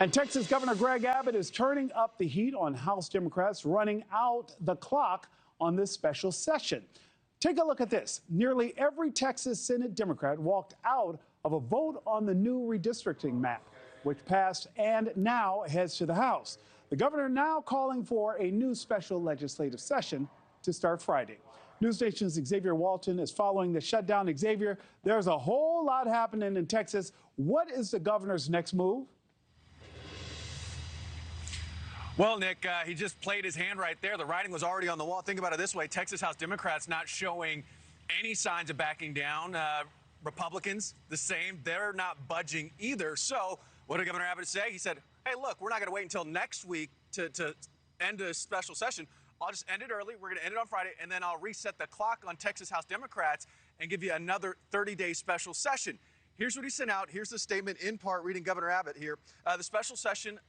And Texas Governor Greg Abbott is turning up the heat on House Democrats running out the clock on this special session. Take a look at this. Nearly every Texas Senate Democrat walked out of a vote on the new redistricting map, which passed and now heads to the House. The governor now calling for a new special legislative session to start Friday. NewsNation's Xavier Walton is following the shutdown. Xavier, there's a whole lot happening in Texas. What is the governor's next move? Well, Nick, he just played his hand right there. The writing was already on the wall. Think about it this way. Texas House Democrats not showing any signs of backing down. Republicans, the same. They're not budging either. So what did Governor Abbott say? He said, hey, look, we're not going to wait until next week to end a special session. I'll just end it early. We're going to end it on Friday, and then I'll reset the clock on Texas House Democrats and give you another 30-day special session. Here's what he sent out. Here's the statement in part, reading Governor Abbott here. The special session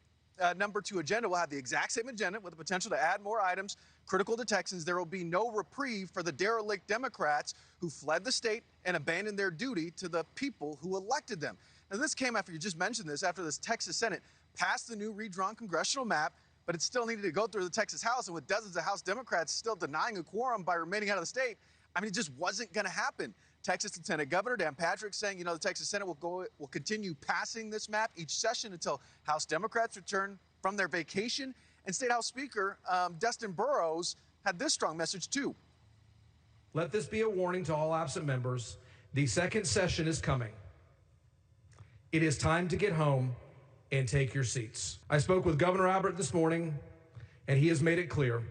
number 2 agenda will have the exact same agenda with the potential to add more items critical to Texans. There will be no reprieve for the derelict Democrats who fled the state and abandoned their duty to the people who elected them. Now, this came after, you just mentioned this, after this Texas Senate passed the new redrawn congressional map, but it still needed to go through the Texas House, and with dozens of House Democrats still denying a quorum by remaining out of the state, I mean, it just wasn't going to happen. Texas Lieutenant Governor Dan Patrick saying, you know, the Texas Senate will continue passing this map each session until House Democrats return from their vacation. And State House Speaker Dustin Burrows had this strong message too. Let this be a warning to all absent members. The second session is coming. It is time to get home and take your seats. I spoke with Governor Abbott this morning, and he has made it clear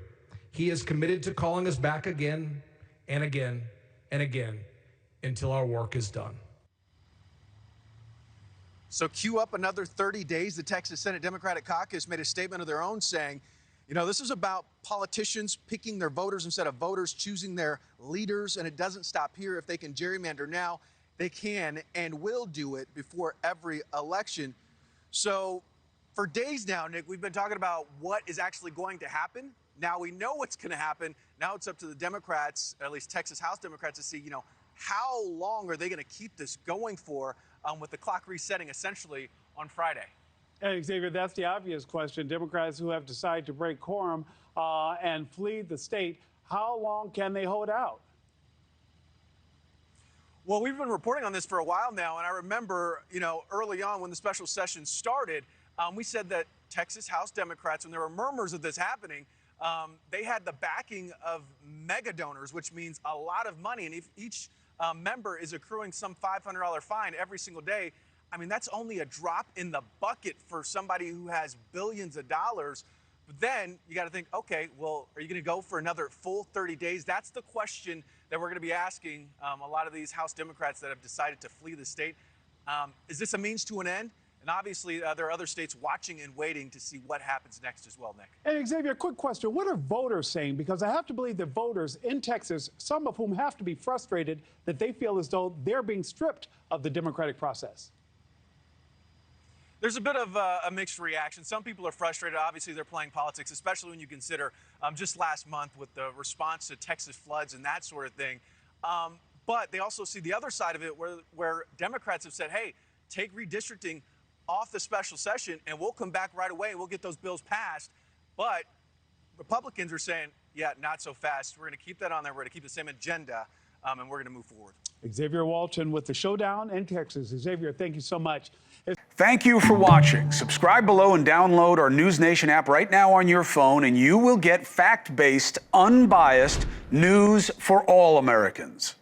he is committed to calling us back again and again and again until our work is done. So cue up another 30 days. The Texas Senate Democratic Caucus made a statement of their own saying, you know, this is about politicians picking their voters instead of voters choosing their leaders. And it doesn't stop here. If they can gerrymander now, they can and will do it before every election. So for days now, Nick, we've been talking about what is actually going to happen. Now we know what's going to happen. Now it's up to the Democrats, or at least Texas House Democrats, to see, you know, how long are they going to keep this going for with the clock resetting essentially on Friday? And Xavier, that's the obvious question. Democrats who have decided to break quorum and flee the state, how long can they hold out? Well, we've been reporting on this for a while now, and I remember, you know, early on when the special session started, we said that Texas House Democrats, when there were murmurs of this happening, they had the backing of mega donors, which means a lot of money. And if each member is accruing some $500 fine every single day, I mean, that's only a drop in the bucket for somebody who has billions of dollars. But then you got to think, okay, well, are you going to go for another full 30 days? That's the question that we're going to be asking a lot of these House Democrats that have decided to flee the state. Is this a means to an end? And obviously, there are other states watching and waiting to see what happens next as well, Nick. And Xavier, quick question. What are voters saying? Because I have to believe that voters in Texas, some of whom have to be frustrated that they feel as though they're being stripped of the democratic process. There's a bit of a mixed reaction. Some people are frustrated. Obviously, they're playing politics, especially when you consider just last month with the response to Texas floods and that sort of thing. But they also see the other side of it where Democrats have said, hey, take redistricting off the special session and we'll come back right away and we'll get those bills passed. But Republicans are saying, yeah, not so fast. We're going to keep that on there. We're going to keep the same agenda and we're going to move forward. Xavier Walton with the showdown in Texas. Xavier, thank you so much. Thank you for watching. Subscribe below and download our NewsNation app right now on your phone, and you will get fact-based, unbiased news for all Americans.